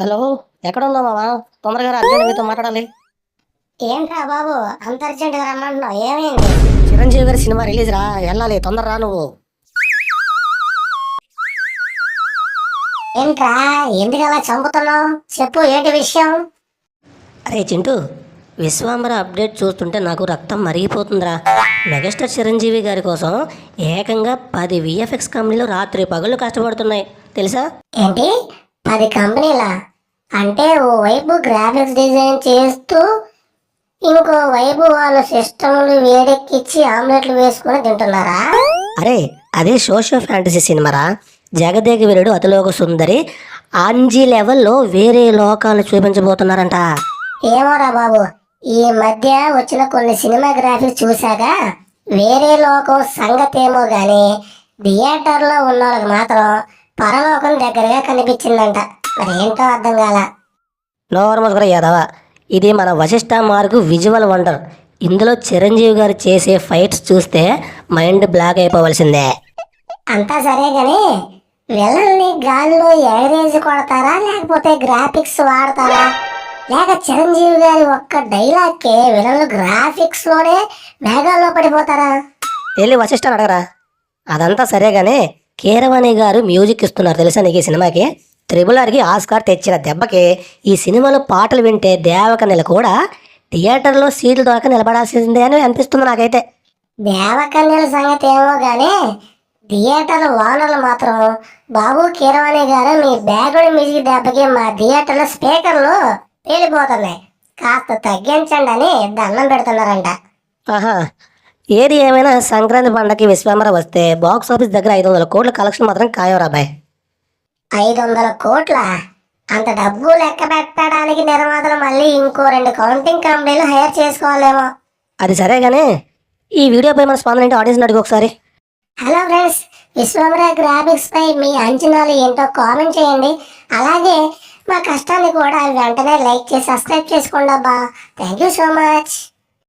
Hello, ఎక్కడ ఉన్నావు మావా? తొందరగా రా, అర్జెంట్ మీతో మాట్లాడాలి. ఏంట్రా బాబు అంత అర్జెంటుగా రమ్మంటున్నావు? ఏమైంది? చిరంజీవి గారి సినిమా రిలీజ్ రా, వెళ్ళాలి, తొందర రా నువ్వు. ఏంట్రా ఎందుకు అలా చంపుతున్నావు? చెప్పు, ఏంటి విషయం? అరే చింటూ, విశ్వాంబర అప్డేట్ చూస్తుంటే నాకు రక్తం మరిగిపోతుందిరా. మెగాస్టార్ చిరంజీవి గారి కోసం ఏకంగా 10 విఎఫ్ఎక్స్ కంపెనీలు రాత్రి పగళ్ళు కష్టపడుతున్నాయి తెలుసా? ఏంటి 10 కంపెనీలా? అంటే ఓ వైపు గ్రాఫిక్స్ డిజైన్ చేస్తూ ఇంకో వైపు వాళ్ళు సిస్టమ్లు వేడెక్కిచ్చి ఆమ్లెట్లు వేసుకుని తింటున్నారా? అరే అదే సోషియో ఫ్యాంటసీ సినిమారా. జగదేక వీరుడు అతిలోక సుందరి ఆంజీ లెవెల్లో వేరే లోకాలు చూపించబోతున్నారంట. ఏమోరా బాబు, ఈ మధ్య వచ్చిన కొన్ని సినిమా గ్రాఫిక్స్ చూశాక వేరే లోకం సంగతి ఏమో గాని థియేటర్లో ఉన్న వాళ్ళకి మాత్రం పరలోకం దగ్గరగా కనిపించిందంట. మరి ఏంటో అర్థం కాల. నోర్మస్ కూడా యాదవ, ఇది మన వశిష్ఠ మార్గు విజువల్ వండర్. ఇందులో చిరంజీవి గారు చేసే ఫైట్స్ చూస్తే మైండ్ బ్లాక్ అయిపోవలసిందే. అంతా సరే గాని విలన్ని గాల్లో ఎగరేసి కొడతారా లేకపోతే గ్రాఫిక్స్ వాడతారా? లేక చిరంజీవి గారి ఒక్క డైలాగ్కే విలన్లు గ్రాఫిక్స్ లోనే మేఘాల్లో పడిపోతారా? వెళ్ళి వశిష్ఠని అడగరా. అదంతా సరే కానీ కీరవాణి గారు మ్యూజిక్ ఇస్తున్నారు తెలుసా నీకు ఈ సినిమాకి? త్రిబుల్ ఆర్కి ఆస్కార్ తెచ్చిన దెబ్బకి ఈ సినిమాలో పాటలు వింటే దేవకన్యలు కూడా థియేటర్లో సీట్లు దొరక నిలబడాల్సిందే అని అనిపిస్తుంది నాకైతే. దేవకన్యల సంగతి ఏమో గానీ థియేటర్ ఓనర్లు మాత్రం బాబు కీరవాణి గారు మీ బ్యాక్గ్రౌండ్ మ్యూజిక్ దెబ్బకి మా థియేటర్లో స్పీకర్లు పేలిపోతున్నాయి, కాస్త తగ్గించండి అని దండం పెడుతున్నారంట. ఆహా, ఏది ఏమైనా సంక్రాంతి పండగకి విశ్వాంబర వస్తే బాక్స్ ఆఫీస్ దగ్గర 500 కోట్ల కలెక్షన్ మాత్రం ఖాయం రాబాయ్. 500 కోట్ల? అంత డబ్బు లెక్క పెట్టడానికి నిర్మాతలు మళ్ళీ ఇంకో 2 కౌంటింగ్ కంపెనీలు హైర్ చేసుకోవాలేమో. అది సరే కానీ ఈ వీడియోపై మన స్పందన ఏంటో ఆడియన్స్ అడిగి ఒకసారి. హలో ఫ్రెండ్స్, విశ్వాంబర గ్రాఫిక్స్ పై మీ అంచనాలు ఏంటో కామెంట్ చేయండి. అలాగే మా కష్టాన్ని కూడా వెంటనే లైక్ చేసి సబ్స్క్రైబ్ చేసుకోండి అబ్బా. Thank you so much.